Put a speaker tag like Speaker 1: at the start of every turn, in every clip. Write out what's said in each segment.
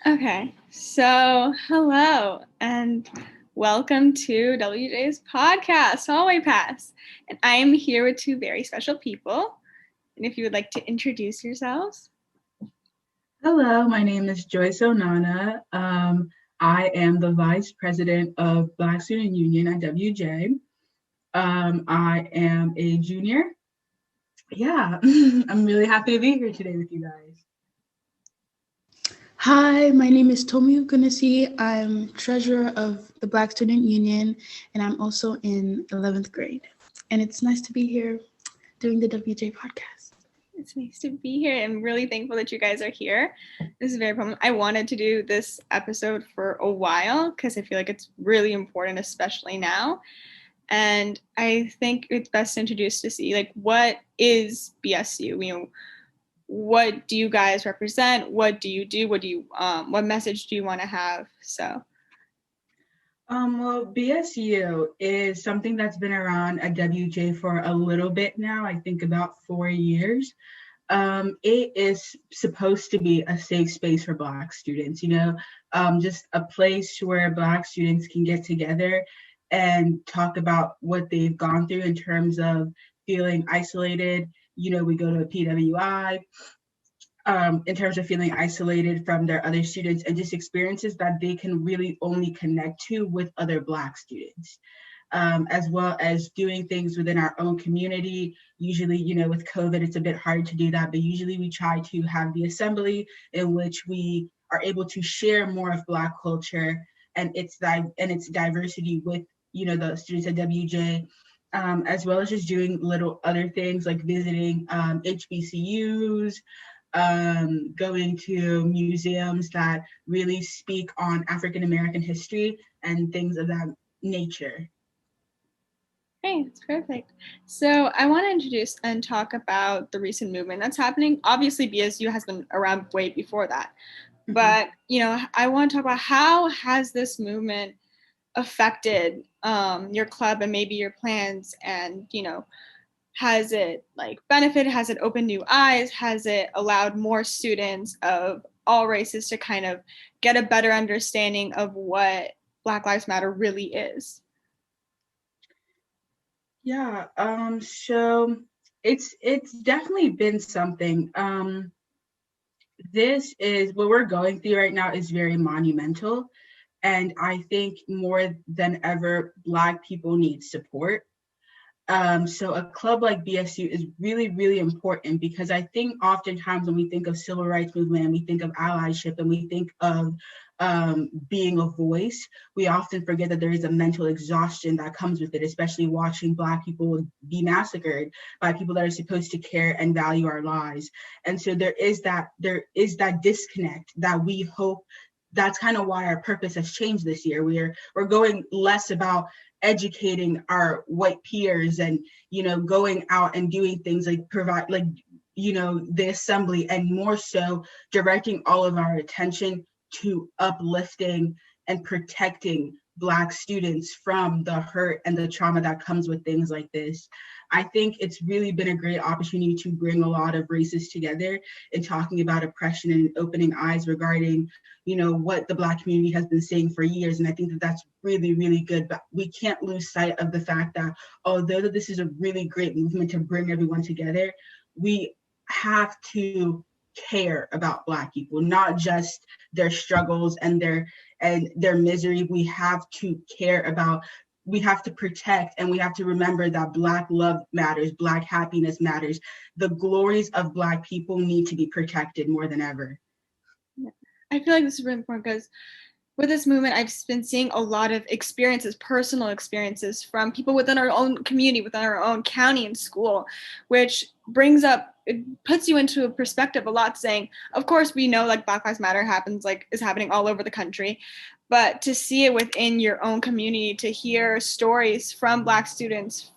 Speaker 1: Okay, so hello and welcome to WJ's podcast, Hallway Pass. And I am here with two very special people. And if you would like to introduce yourselves.
Speaker 2: Hello, my name is Joyce Onana. I am the Vice President of Black Student Union at WJ. I am a junior. Yeah, I'm really happy to be here today with you guys.
Speaker 3: Hi, my name is Tomi Ugunisi. I'm treasurer of the Black Student Union, and I'm also in 11th grade. And it's nice to be here doing the WJ podcast.
Speaker 1: It's nice to be here. I'm really thankful that you guys are here. This is very fun. I wanted to do this episode for a while because I feel like it's really important, especially now. And I think it's best to introduce to see, like, what is BSU? What do you guys represent? What do you do? What message do you want to have?
Speaker 2: Well, BSU is something that's been around at WJ for a little bit now, I think about 4 years. It is supposed to be a safe space for Black students, just a place where Black students can get together and talk about what they've gone through in terms of feeling isolated. We go to a PWI, in terms of feeling isolated from their other students and just experiences that they can really only connect to with other Black students. As well as doing things within our own community. Usually, with COVID, it's a bit hard to do that, but usually we try to have the assembly in which we are able to share more of Black culture and its diversity with, the students at WJ, as well as just doing little other things like visiting HBCUs, going to museums that really speak on African American history and things of that nature.
Speaker 1: Okay, that's perfect. So I want to introduce and talk about the recent movement that's happening. Obviously, BSU has been around way before that. But, I want to talk about how has this movement affected your club and maybe your plans, and, has it benefited? Has it opened new eyes? Has it allowed more students of all races to kind of get a better understanding of what Black Lives Matter really is?
Speaker 2: Yeah, so it's definitely been something. This is what we're going through right now is very monumental. And I think more than ever, Black people need support. So a club like BSU is really, really important because I think oftentimes when we think of civil rights movement and we think of allyship and we think of being a voice, we often forget that there is a mental exhaustion that comes with it, especially watching Black people be massacred by people that are supposed to care and value our lives. And so there is that disconnect that we hope. That's kind of why our purpose has changed this year. We're going less about educating our white peers and going out and doing things like provide the assembly, and more so directing all of our attention to uplifting and protecting Black students from the hurt and the trauma that comes with things like this. I think it's really been a great opportunity to bring a lot of races together in talking about oppression and opening eyes regarding what the Black community has been saying for years. And I think that that's really, really good. But we can't lose sight of the fact that although that this is a really great movement to bring everyone together, we have to care about Black people, not just their struggles and their misery. We have to care about, we have to protect, and we have to remember that Black love matters, Black happiness matters. The glories of Black people need to be protected more than ever.
Speaker 1: I feel like this is really important because with this movement, I've been seeing a lot of experiences, personal experiences from people within our own community, within our own county and school, which it puts you into a perspective a lot, saying, of course, we know Black Lives Matter is happening all over the country, but to see it within your own community, to hear stories from Black students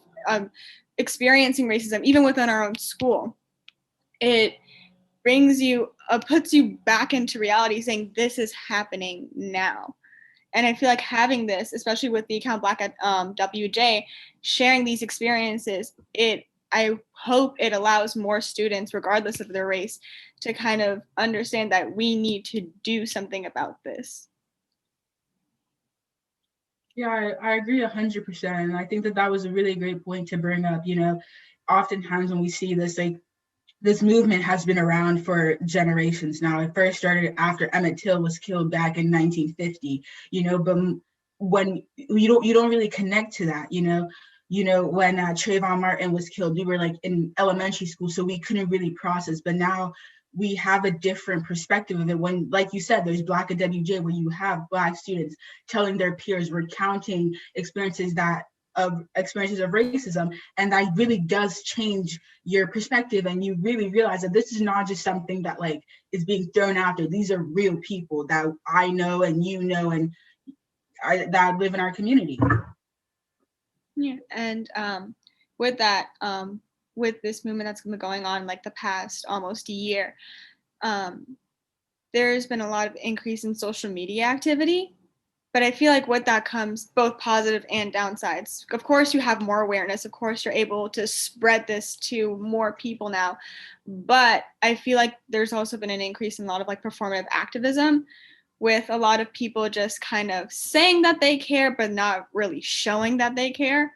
Speaker 1: experiencing racism, even within our own school, it puts you back into reality, saying this is happening now. And I feel like having this, especially with the account Black at WJ, sharing these experiences, it I hope it allows more students, regardless of their race, to kind of understand that we need to do something about this.
Speaker 2: Yeah, I agree 100%. And I think that that was a really great point to bring up. Oftentimes when we see this, like, this movement has been around for generations now. It first started after Emmett Till was killed back in 1950, but when you don't really connect to that, when Trayvon Martin was killed, we were like in elementary school, so we couldn't really process. But now we have a different perspective of it. When, like you said, there's Black at WJ, where you have Black students telling their peers, recounting experiences of racism, and that really does change your perspective, and you really realize that this is not just something that like is being thrown out there. These are real people that I know and and that live in our community.
Speaker 1: Yeah, and with that, with this movement that's been going on like the past almost a year, there's been a lot of increase in social media activity. But I feel like with that comes both positive and downsides. Of course, you have more awareness. Of course, you're able to spread this to more people now. But I feel like there's also been an increase in a lot of like performative activism, with a lot of people just kind of saying that they care, but not really showing that they care.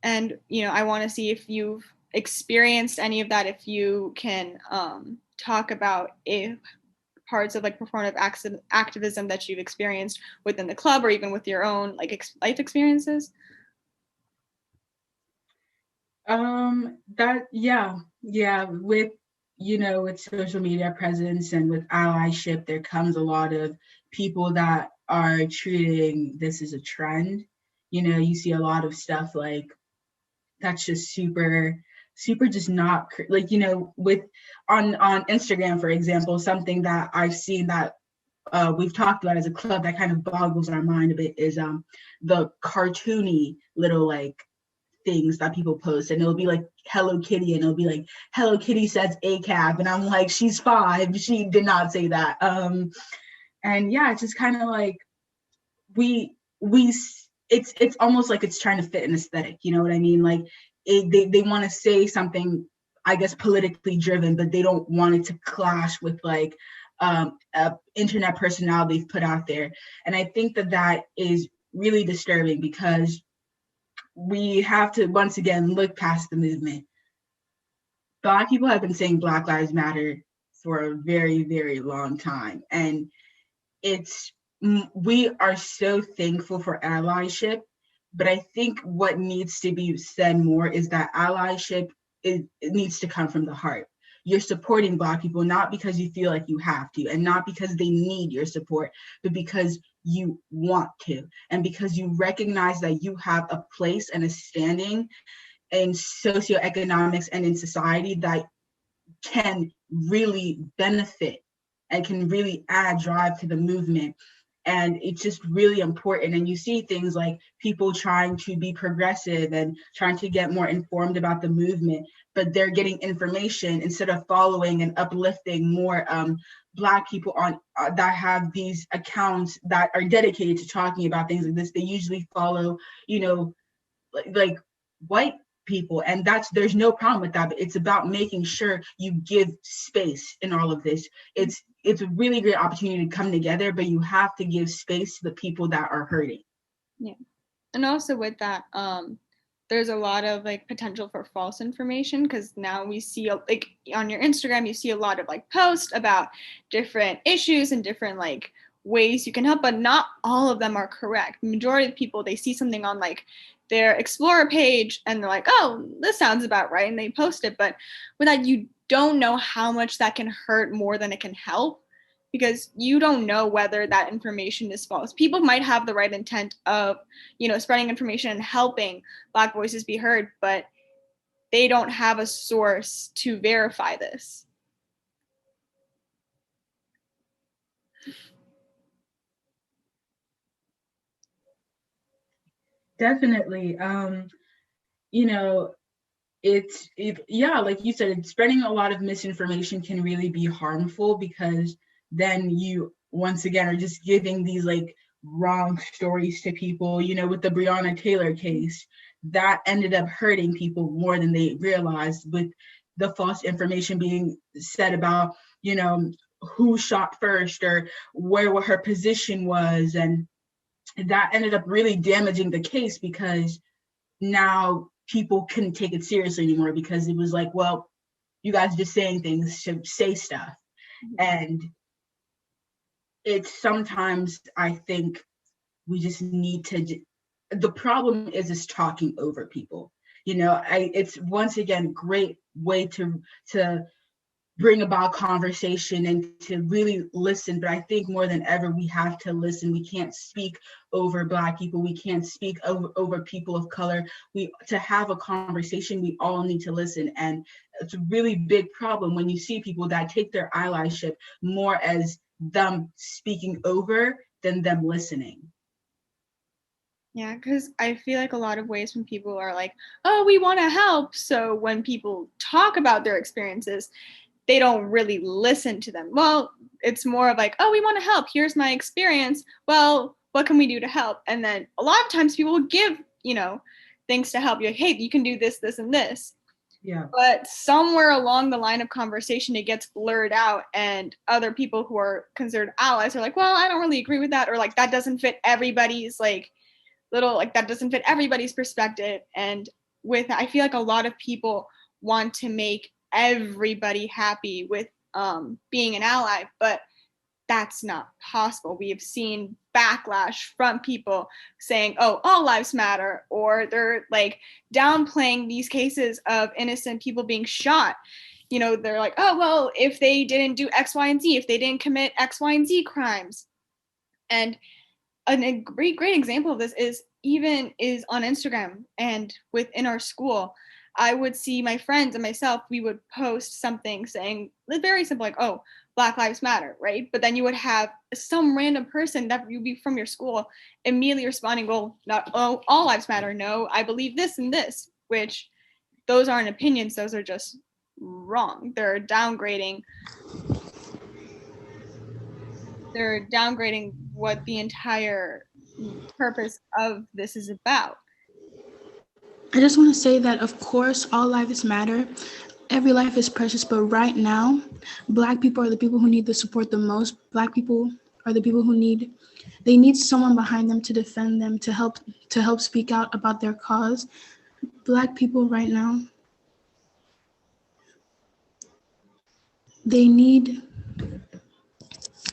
Speaker 1: And, I want to see if you've experienced any of that, if you can talk about if parts of like performative activism that you've experienced within the club or even with your own like life experiences.
Speaker 2: With social media presence and with allyship, there comes a lot of people that are treating this as a trend. You see a lot of stuff like that's just super just not like, with on Instagram, for example. Something that I've seen that we've talked about as a club that kind of boggles our mind a bit is the cartoony little like things that people post, and it'll be like Hello Kitty, and it'll be like Hello Kitty says ACAB, and I'm like, she's 5, she did not say that. And yeah, it's just kind of like we it's almost like it's trying to fit an aesthetic, you know what I mean? Like they want to say something, I guess, politically driven, but they don't want it to clash with like a internet personality they've put out there. And I think that is really disturbing, because we have to once again look past the movement. Black people have been saying Black Lives Matter for a very, very long time, and we are so thankful for allyship. But I think what needs to be said more is that allyship it needs to come from the heart. You're supporting Black people not because you feel like you have to, and not because they need your support, but because you want to, and because you recognize that you have a place and a standing in socioeconomics and in society that can really benefit and can really add drive to the movement. And it's just really important. And you see things like people trying to be progressive and trying to get more informed about the movement, but they're getting information instead of following and uplifting more Black people on that have these accounts that are dedicated to talking about things like this. They usually follow, like white people, and there's no problem with that, but it's about making sure you give space in all of this. It's a really great opportunity to come together, but you have to give space to the people that are hurting.
Speaker 1: Yeah. And also with that, there's a lot of like potential for false information, because now we see like on your Instagram, you see a lot of like posts about different issues and different like ways you can help, but not all of them are correct. The majority of people, they see something on like their Explorer page and they're like, oh, this sounds about right, and they post it. But with that, you don't know how much that can hurt more than it can help, because you don't know whether that information is false. People might have the right intent of, spreading information and helping Black voices be heard, but they don't have a source to verify this.
Speaker 2: Definitely. Like you said, spreading a lot of misinformation can really be harmful, because then you once again are just giving these like wrong stories to people. You know, with the Breonna Taylor case, that ended up hurting people more than they realized, with the false information being said about, you know, who shot first or where her position was. And that ended up really damaging the case, because now people couldn't take it seriously anymore, because it was like, well, you guys just saying things to say stuff. And it's sometimes, I think we just need to, the problem is talking over people. You know, it's once again great way to bring about conversation and to really listen. But I think more than ever, we have to listen. We can't speak over Black people. We can't speak over people of color. To have a conversation, we all need to listen. And it's a really big problem when you see people that take their allyship more as them speaking over than them listening.
Speaker 1: Yeah, because I feel like a lot of ways when people are like, oh, we want to help. So when people talk about their experiences, they don't really listen to them. Well, it's more of like, oh, we want to help. Here's my experience. Well, what can we do to help? And then a lot of times people will give, things to help you. Like, hey, you can do this, this, and this.
Speaker 2: Yeah.
Speaker 1: But somewhere along the line of conversation, it gets blurred out, and other people who are considered allies are like, well, I don't really agree with that, or like that doesn't fit everybody's that doesn't fit everybody's perspective. And I feel like a lot of people want to make everybody happy with being an ally, but that's not possible. We have seen backlash from people saying, oh, all lives matter, or they're like downplaying these cases of innocent people being shot. They're like, oh, well, if they didn't do X, Y, and Z, if they didn't commit X, Y, and Z crimes. And a great example of this is on Instagram and within our school. I would see my friends and myself, we would post something saying very simple, like, oh, Black Lives Matter, right? But then you would have some random person that would be from your school immediately responding, well, not all lives matter. No, I believe this and this, which those aren't opinions. Those are just wrong. They're downgrading what the entire purpose of this is about.
Speaker 3: I just want to say that, of course, all lives matter. Every life is precious, but right now, Black people are the people who need the support the most. Black people are the people who need someone behind them to defend them, to help speak out about their cause. Black people right now, they need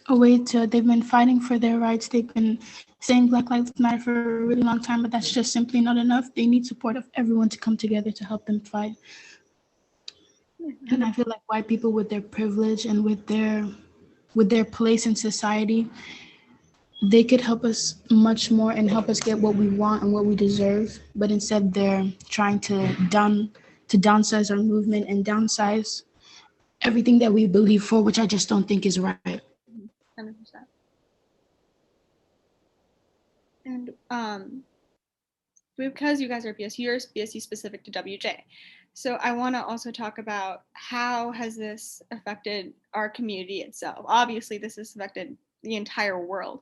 Speaker 3: a way they've been fighting for their rights. They've been saying Black Lives Matter for a really long time, but that's just simply not enough. They need support of everyone to come together to help them fight. And I feel like white people, with their privilege and with their place in society, they could help us much more and help us get what we want and what we deserve. But instead, they're trying to downsize our movement and downsize everything that we believe for, which I just don't think is right.
Speaker 1: 100%. And because you guys are BSU, you're BSU specific to WJ. So I want to also talk about how has this affected our community itself. Obviously, this has affected the entire world,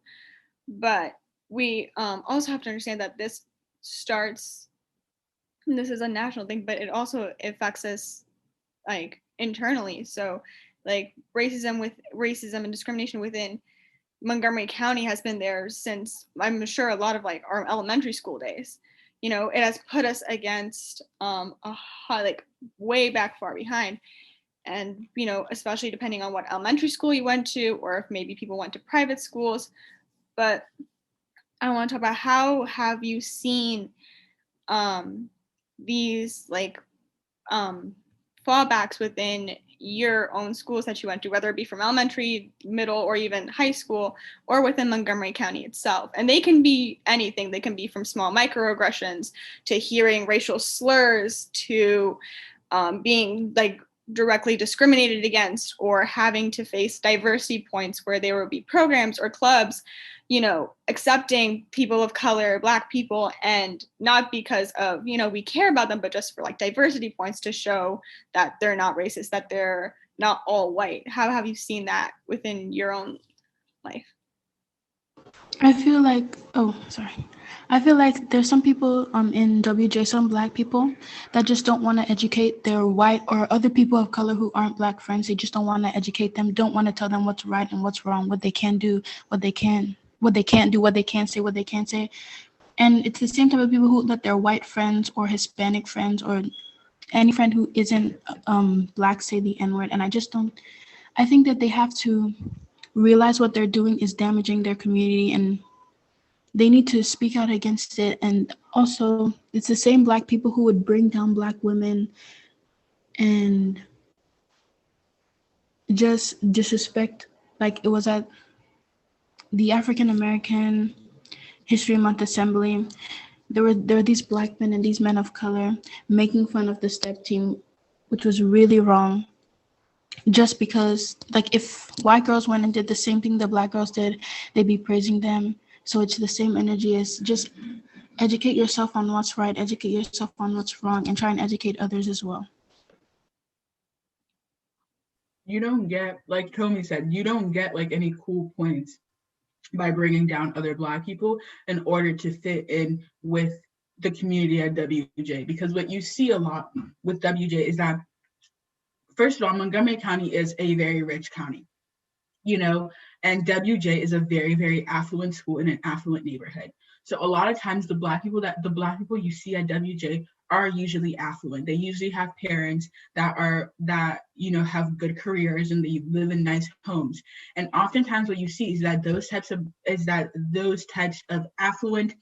Speaker 1: but we also have to understand that this is a national thing, but it also affects us like internally. So like racism and discrimination within Montgomery County has been there since, I'm sure, a lot of like our elementary school days. It has put us against way back far behind. And, especially depending on what elementary school you went to, or if maybe people went to private schools. But I want to talk about, how have you seen these fallbacks within your own schools that you went to, whether it be from elementary, middle, or even high school, or within Montgomery County itself. And they can be anything. They can be from small microaggressions to hearing racial slurs to being directly discriminated against, or having to face diversity points where there would be programs or clubs accepting people of color, Black people, and not because of, we care about them, but just for diversity points to show that they're not racist, that they're not all white. How have you seen that within your own life?
Speaker 3: I feel like, oh, sorry. I feel like there's some people in WJ, some black people that just don't want to educate their white or other people of color who aren't black friends. They just don't want to educate them, don't want to tell them what's right and what's wrong, what they can do, what they can't do, what they can say, what they can't say. And it's the same type of people who let their white friends or Hispanic friends or any friend who isn't black say the N-word. And I just don't, I think that they have to realize what they're doing is damaging their community and they need to speak out against it. And also, it's the same black people who would bring down black women and just disrespect. Like it was at the African American History Month Assembly. There were these black men and these men of color making fun of the step team, which was really wrong. Just because, like, if white girls went and did the same thing the black girls did, they'd be praising them. So it's the same energy as just educate yourself on what's right, educate yourself on what's wrong, and try and educate others as well.
Speaker 2: You don't get, like Tommy said, you don't get like any cool points by bringing down other Black people in order to fit in with the community at WJ. Because what you see a lot with WJ is that, first of all, Montgomery County is a very rich county, you know, and WJ is a very, very affluent school in an affluent neighborhood. So a lot of times the black people you see at WJ are usually affluent. They usually have parents that you know have good careers and they live in nice homes. And oftentimes what you see those types of affluent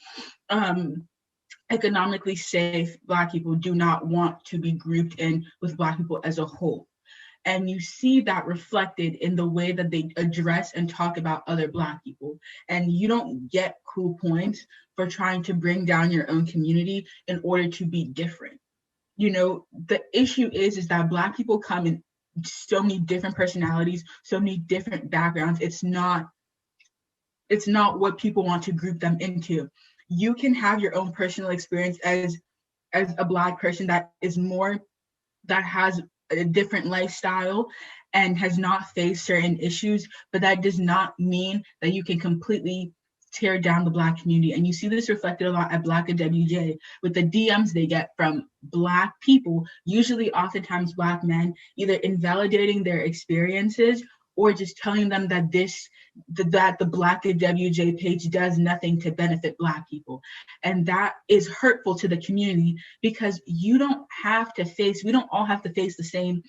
Speaker 2: economically safe Black people do not want to be grouped in with Black people as a whole. And you see that reflected in the way that they address and talk about other Black people. And you don't get cool points for trying to bring down your own community in order to be different. You know, the issue is that Black people come in so many different personalities, so many different backgrounds. It's not what people want to group them into. You can have your own personal experience as a Black person that has a different lifestyle and has not faced certain issues, but that does not mean that you can completely tear down the Black community. And you see this reflected a lot at Black at WJ with the DMs they get from Black people, usually oftentimes Black men, either invalidating their experiences or just telling them that the Black at WJ page does nothing to benefit Black people. And that is hurtful to the community because we don't all have to face the same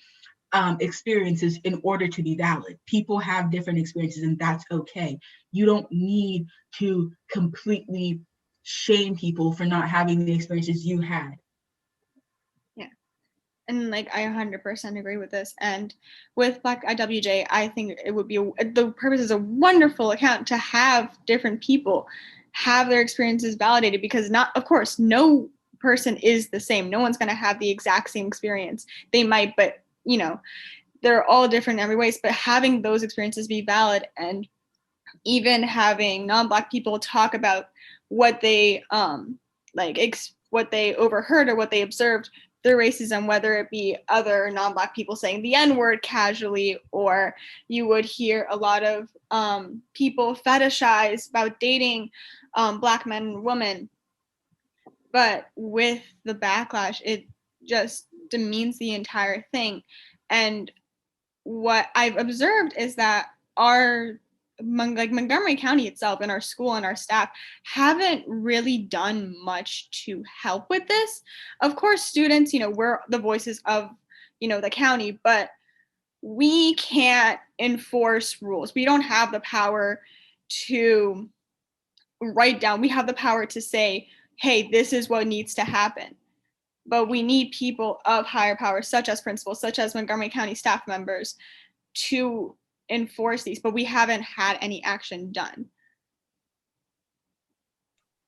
Speaker 2: experiences in order to be valid. People have different experiences and that's okay. You don't need to completely shame people for not having the experiences you had.
Speaker 1: Yeah. And like I 100% agree with this. And with Black IWJ, I think it would be the purpose is a wonderful account to have different people have their experiences validated because of course, no person is the same. No one's going to have the exact same experience. They might, but you know, they're all different in every ways. But having those experiences be valid and even having non-Black people talk about what they what they overheard or what they observed through racism, whether it be other non-Black people saying the N-word casually, or you would hear a lot of people fetishize about dating Black men and women. But with the backlash, it just demeans the entire thing. And what I've observed is that our Montgomery County itself and our school and our staff haven't really done much to help with this. Of course, students, we're the voices of, the county, but we can't enforce rules. We don't have the power to write down. We have the power to say, hey, this is what needs to happen. But we need people of higher power, such as principals, such as Montgomery County staff members, to enforce these, but we haven't had any action done.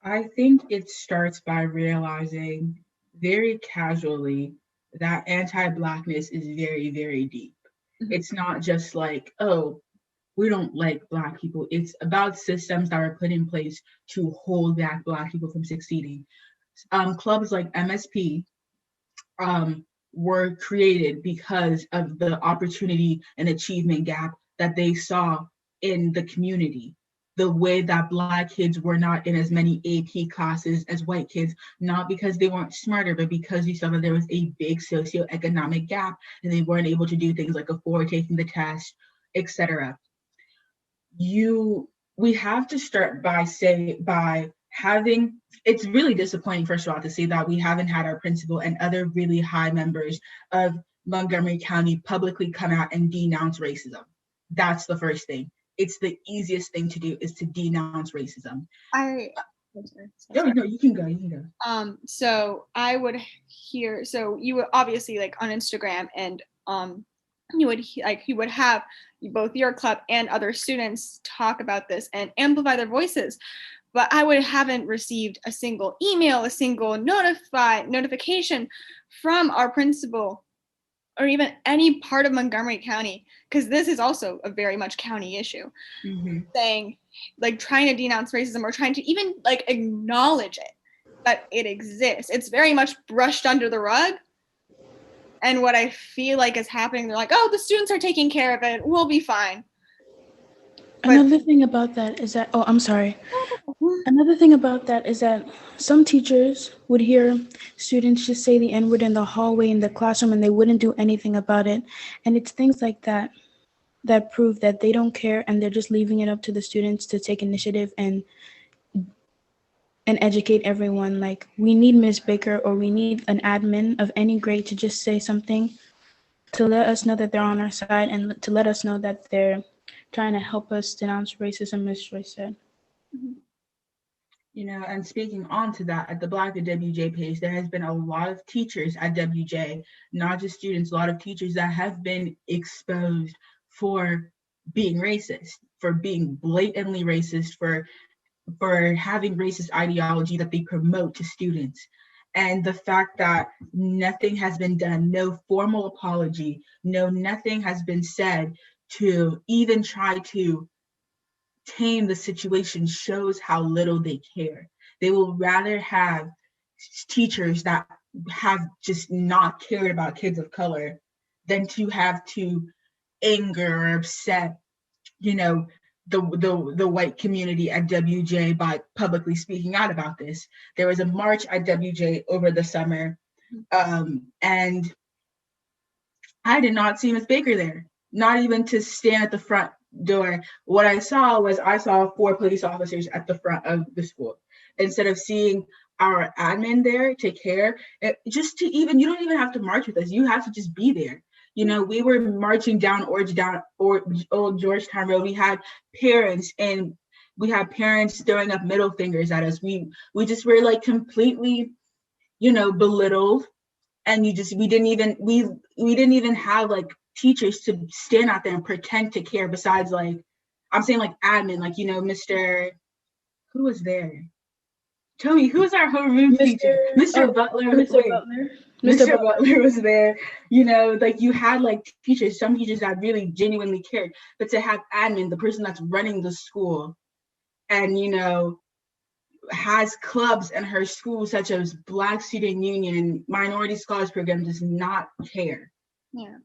Speaker 2: I think it starts by realizing very casually that anti-Blackness is very, very deep. Mm-hmm. It's not just like, oh, we don't like Black people. It's about systems that are put in place to hold back Black people from succeeding. Clubs like MSP were created because of the opportunity and achievement gap that they saw in the community. the way that Black kids were not in as many AP classes as white kids, not because they weren't smarter, but because you saw that there was a big socioeconomic gap and they weren't able to do things like afford taking the test, etc. We have to start by having, it's really disappointing, first of all, to see that we haven't had our principal and other really high members of Montgomery County publicly come out and denounce racism. That's the first thing. It's the easiest thing to do, is to denounce racism. No, you can go.
Speaker 1: So I would hear, so you would obviously like on Instagram and you would have both your club and other students talk about this and amplify their voices. But I haven't received a single email, a single notification from our principal or even any part of Montgomery County, because this is also a very much county issue, saying, like, trying to denounce racism or trying to even like acknowledge it, that it exists. It's very much brushed under the rug. And what I feel like is happening, they're like, oh, the students are taking care of it, we'll be fine.
Speaker 3: Another thing about that is that, I'm sorry. Another thing about that is that some teachers would hear students just say the N-word in the hallway in the classroom and they wouldn't do anything about it. And it's things like that that prove that they don't care and they're just leaving it up to the students to take initiative and educate everyone. Like, we need Ms. Baker or we need an admin of any grade to just say something to let us know that they're on our side and to let us know that they're trying to help us denounce racism, as Joy said.
Speaker 2: You know, and speaking on to that, at the Black at WJ page, there has been a lot of teachers at WJ, not just students, a lot of teachers that have been exposed for being racist, for being blatantly racist, for having racist ideology that they promote to students. And the fact that nothing has been done, no formal apology, nothing has been said to even try to tame the situation, shows how little they care. They will rather have teachers that have just not cared about kids of color than to have to anger or upset, you know, the white community at WJ by publicly speaking out about this. There was a march at WJ over the summer, and I did not see Ms. Baker there, not even to stand at the front door. What I saw 4 police officers at the front of the school. Instead of seeing our admin there take care, just to even, you don't even have to march with us. You have to just be there. You know, we were marching down Old Georgetown Road. We had parents throwing up middle fingers at us. We just were like completely, belittled. And we didn't even have like teachers to stand out there and pretend to care, besides like, I'm saying like admin, like, Mr. Who was there? Toby, who was our homeroom teacher? Mr. Butler. Mr. Butler was there. Like, you had like teachers, some teachers that really genuinely cared, but to have admin, the person that's running the school, and has clubs in her school such as Black Student Union, Minority Scholars Program, does not care.
Speaker 1: Yeah.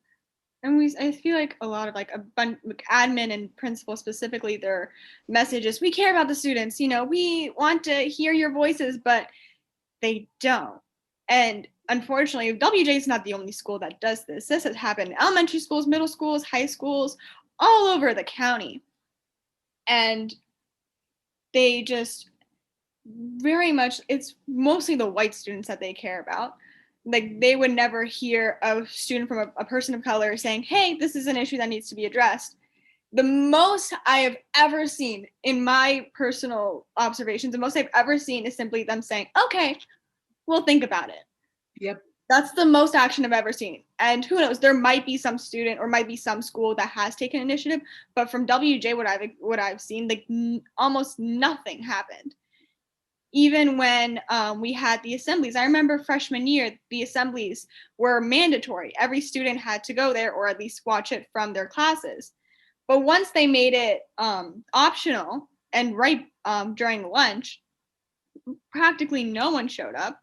Speaker 1: And I feel like a lot of like admin and principal specifically, their messages, we care about the students, we want to hear your voices, but they don't. And unfortunately, WJ is not the only school that does this. This has happened in elementary schools, middle schools, high schools, all over the county. And they just very much, it's mostly the white students that they care about. Like, they would never hear a student from a person of color saying, hey, this is an issue that needs to be addressed. The most I have ever seen in my personal observations, the most I've ever seen is simply them saying, okay, we'll think about it.
Speaker 2: Yep.
Speaker 1: That's the most action I've ever seen. And who knows, there might be some student or might be some school that has taken initiative, but from WJ, what I've seen, like almost nothing happened. Even when we had the assemblies, I remember freshman year, the assemblies were mandatory. Every student had to go there or at least watch it from their classes. But once they made it optional and right during lunch, practically no one showed up.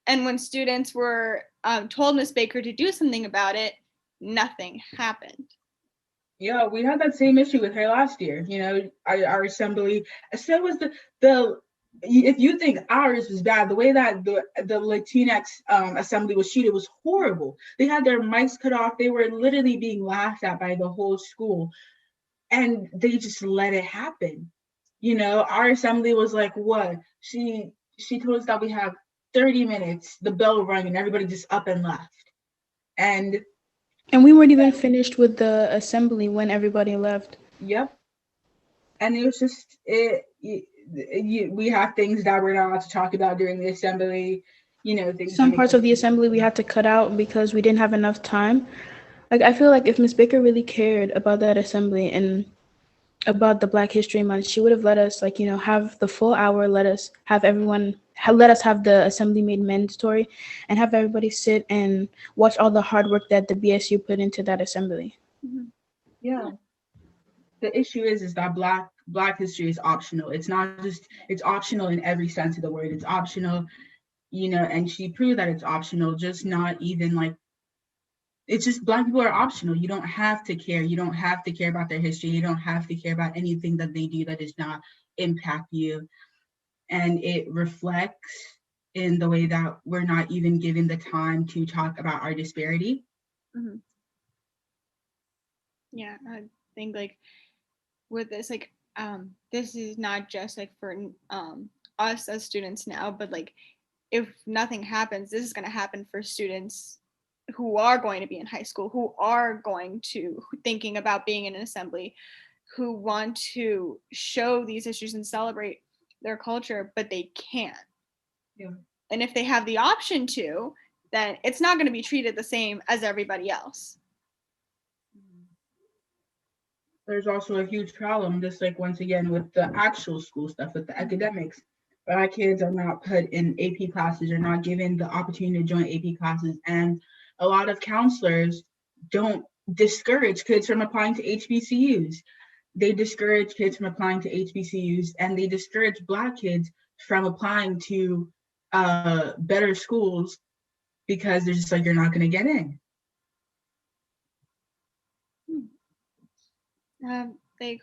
Speaker 1: And when students were told Ms. Baker to do something about it, nothing happened.
Speaker 2: Yeah, we had that same issue with her last year. You know, our assembly, so was the. If you think ours was bad, the way that the Latinx assembly was treated was horrible. They had their mics cut off. They were literally being laughed at by the whole school, and they just let it happen. You know, our assembly was like, what? She told us that we have 30 minutes. The bell rang, and everybody just up and left. And
Speaker 3: And we weren't even finished with the assembly when everybody left.
Speaker 2: yep. And it was just we have things that we're not allowed to talk about during the assembly, you know, things that
Speaker 3: Some
Speaker 2: make
Speaker 3: parts of the assembly we had to cut out because we didn't have enough time. Like, I feel like if Miss Baker really cared about that assembly and about the Black History Month, she would have let us, like, have the full hour, let us have let us have the assembly made mandatory, and have everybody sit and watch all the hard work that the BSU put into that assembly.
Speaker 1: Mm-hmm.
Speaker 2: Yeah. The issue is that black history is optional. It's not just, it's optional in every sense of the word. It's optional, you know, and she proved that it's optional, just not even like, it's just Black people are optional. You don't have to care. You don't have to care about their history. You don't have to care about anything that they do that does not impact you. And it reflects in the way that we're not even given the time to talk about our disparity.
Speaker 1: Mm-hmm. Yeah, I think like with this, like this is not just like for us as students now, but like if nothing happens, this is going to happen for students who are going to be in high school, who are going to thinking about being in an assembly, who want to show these issues and celebrate their culture, but they can't.
Speaker 2: Yeah.
Speaker 1: And if they have the option to, then it's not going to be treated the same as everybody else.
Speaker 2: There's also a huge problem, just like once again with the actual school stuff, with the academics. Black kids are not put in AP classes, are not given the opportunity to join AP classes, and a lot of counselors don't discourage kids from applying to HBCUs. They discourage kids from applying to HBCUs, and they discourage Black kids from applying to better schools because they're just like, you're not going to get in.
Speaker 1: Like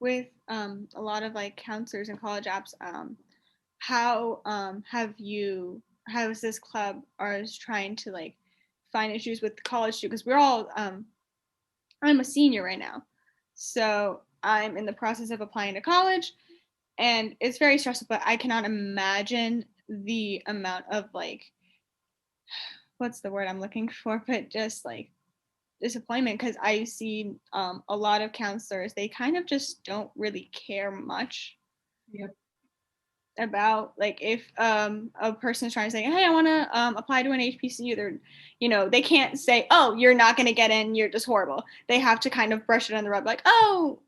Speaker 1: with a lot of like counselors and college apps, how is this club ours trying to like find issues with college too? Because we're all I'm a senior right now, so I'm in the process of applying to college, and it's very stressful. But I cannot imagine the amount of like, what's the word I'm looking for? But just like disappointment, because I see a lot of counselors, they kind of just don't really care much.
Speaker 2: Yep.
Speaker 1: About like if a person is trying to say, hey, I want to apply to an HBCU, they're they can't say, oh, you're not going to get in, you're just horrible. They have to kind of brush it on the rug, like, oh,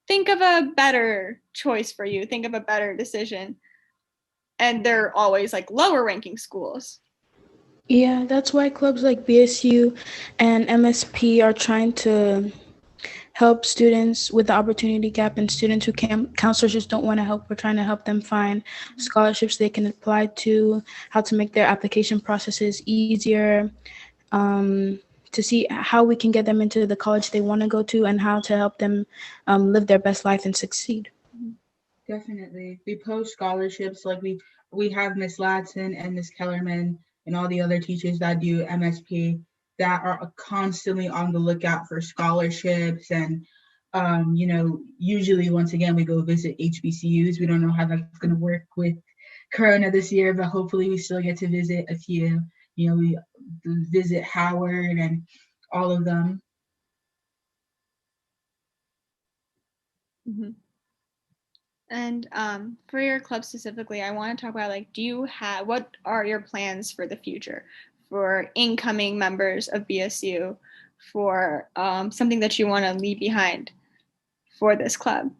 Speaker 1: think of a better choice for you, think of a better decision. And they're always like lower ranking schools.
Speaker 3: Yeah, that's why clubs like BSU and MSP are trying to help students with the opportunity gap, and students who counselors just don't want to help. We're trying to help them find scholarships they can apply to, how to make their application processes easier, to see how we can get them into the college they want to go to, and how to help them live their best life and succeed.
Speaker 2: Definitely. We post scholarships, like we have Miss Ladson and Miss Kellerman and all the other teachers that do MSP that are constantly on the lookout for scholarships. And usually once again we go visit HBCUs. We don't know how that's going to work with Corona this year, but hopefully we still get to visit a few. We visit Howard and all of them.
Speaker 1: Mm-hmm. And for your club specifically, I want to talk about like, what are your plans for the future for incoming members of BSU, for something that you want to leave behind for this club?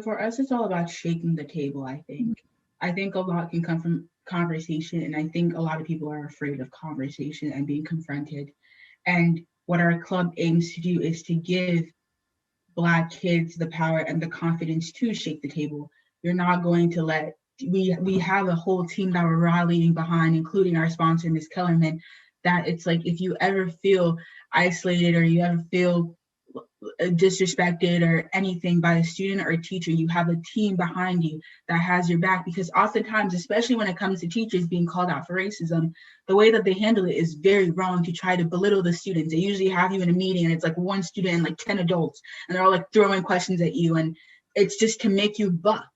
Speaker 2: For us, it's all about shaking the table, I think. I think a lot can come from conversation, and I think a lot of people are afraid of conversation and being confronted. And what our club aims to do is to give Black kids the power and the confidence to shake the table. You're not going to let, we have a whole team that we're rallying behind, including our sponsor, Ms. Kellerman, that it's like, if you ever feel isolated or you ever feel disrespected or anything by a student or a teacher, you have a team behind you that has your back. Because oftentimes, especially when it comes to teachers being called out for racism, the way that they handle it is very wrong, to try to belittle the students. They usually have you in a meeting and it's like one student and like 10 adults, and they're all like throwing questions at you, and it's just to make you buck.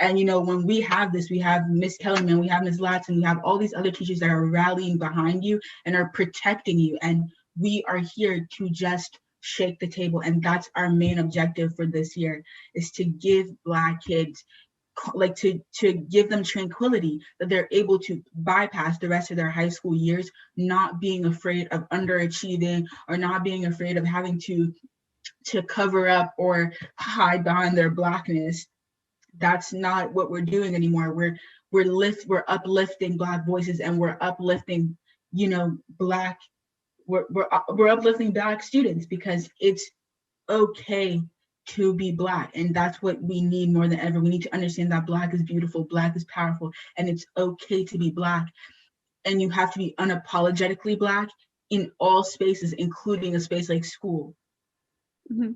Speaker 2: And when we have this, we have Miss Kellerman, we have Miss Latson, we have all these other teachers that are rallying behind you and are protecting you, and we are here to just shake the table. And that's our main objective for this year, is to give Black kids, like, to give them tranquility, that they're able to bypass the rest of their high school years, not being afraid of underachieving, or not being afraid of having to cover up or hide behind their Blackness. That's not what we're doing anymore. We're uplifting Black voices, and we're uplifting Black we're uplifting Black students, because it's okay to be Black, and that's what we need more than ever. We need to understand that Black is beautiful, Black is powerful, and it's okay to be Black. And you have to be unapologetically Black in all spaces, including a space like school.
Speaker 1: Mm-hmm.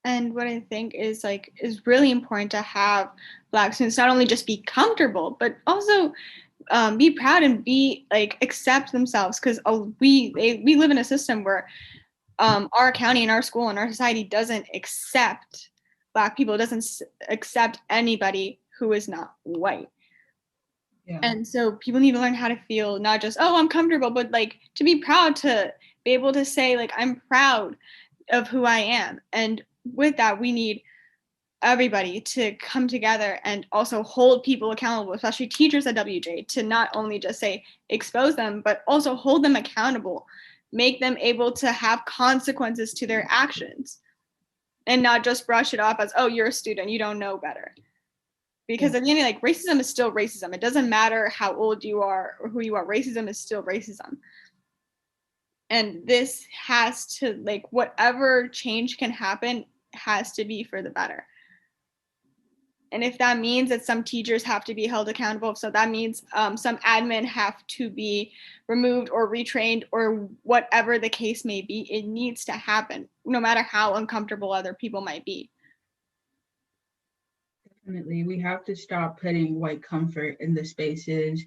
Speaker 1: And what I think is really important to have Black students not only just be comfortable, but also be proud and be accept themselves, because we live in a system where our county and our school and our society doesn't accept Black people, doesn't accept anybody who is not white. Yeah. And so people need to learn how to feel not just, oh, I'm comfortable, but to be proud, to be able to say I'm proud of who I am. And with that, we need everybody to come together and also hold people accountable, especially teachers at WJ, to not only just say expose them, but also hold them accountable, make them able to have consequences to their actions, and not just brush it off as, oh, you're a student, you don't know better. Because at the end, racism is still racism. It doesn't matter how old you are or who you are. Racism is still racism. And this has to, whatever change can happen has to be for the better. And if that means that some teachers have to be held accountable, so that means some admin have to be removed or retrained or whatever the case may be, it needs to happen, no matter how uncomfortable other people might be.
Speaker 2: Definitely. We have to stop putting white comfort in the spaces.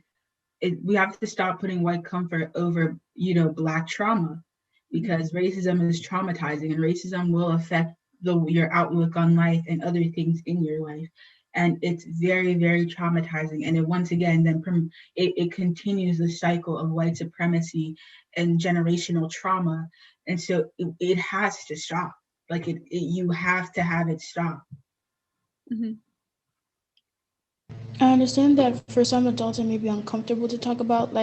Speaker 2: We have to stop putting white comfort over, Black trauma, because racism is traumatizing, and racism will affect your outlook on life and other things in your life. And it's very, very traumatizing. And it, once again, then it continues the cycle of white supremacy and generational trauma. And so it has to stop. You have to have it stop.
Speaker 1: Mm-hmm.
Speaker 3: I understand that for some adults it may be uncomfortable to talk about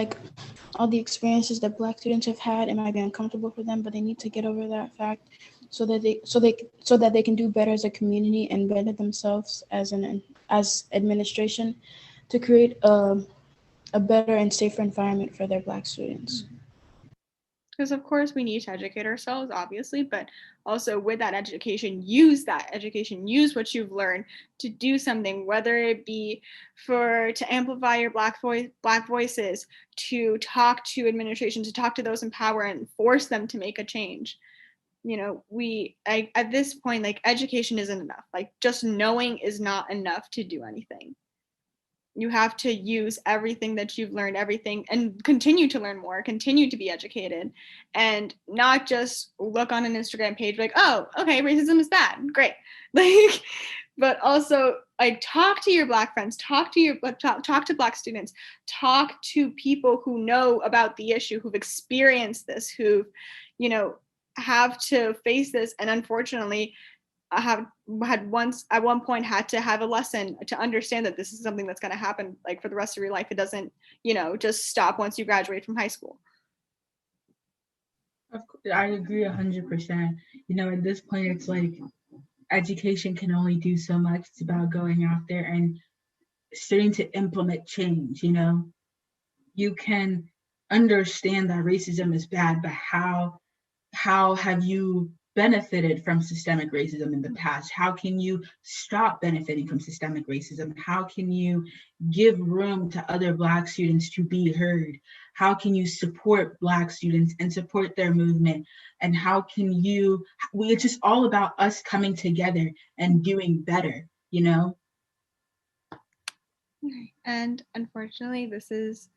Speaker 3: all the experiences that Black students have had. It might be uncomfortable for them, but they need to get over that fact so that they can do better as a community and better themselves as administration, to create a better and safer environment for their Black students.
Speaker 1: Because of course we need to educate ourselves, obviously, but also with that education, use what you've learned to do something, whether it be to amplify your Black voices, to talk to administration, to talk to those in power and force them to make a change. At this point, education isn't enough. Just knowing is not enough to do anything. You have to use everything that you've learned, everything, and continue to learn more, continue to be educated, and not just look on an Instagram page oh, okay, racism is bad, great. But also talk to your Black friends, talk to Black students, talk to people who know about the issue, who've experienced this, who have to face this, and unfortunately at one point had to have a lesson to understand that this is something that's going to happen for the rest of your life. It doesn't just stop once you graduate from high school.
Speaker 2: I agree 100%. At this point, it's education can only do so much. It's about going out there and starting to implement change. You can understand that racism is bad, but how have you benefited from systemic racism in the past? How can you stop benefiting from systemic racism? How can you give room to other Black students to be heard? How can you support Black students and support their movement? And how can you, it's just all about us coming together and doing better, you know?
Speaker 1: And unfortunately, this is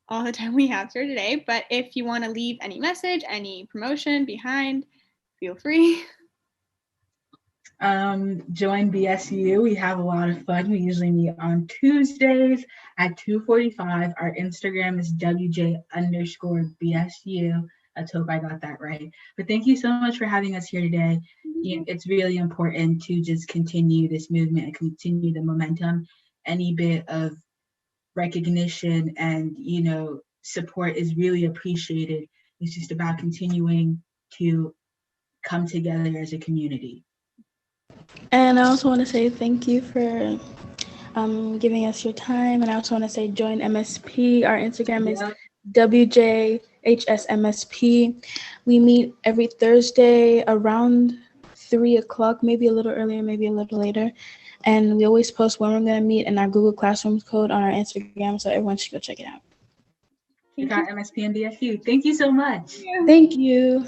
Speaker 1: all the time we have for today. But if you want to leave any message, any promotion behind, feel free.
Speaker 2: Join BSU. We have a lot of fun. We usually meet on Tuesdays at 2:45. Our Instagram is WJ_BSU. Let's hope I got that right. But thank you so much for having us here today. It's really important to just continue this movement and continue the momentum. Any bit of recognition and, support is really appreciated. It's just about continuing to come together as a community.
Speaker 3: And I also want to say thank you for giving us your time. And I also want to say join MSP. Our Instagram is WJHSMSP. We meet every Thursday around 3 o'clock, maybe a little earlier, maybe a little later. And we always post when we're going to meet in our Google Classroom code on our Instagram, so everyone should go check it out.
Speaker 2: You got MSP and BSU. Thank you so much.
Speaker 3: Thank you.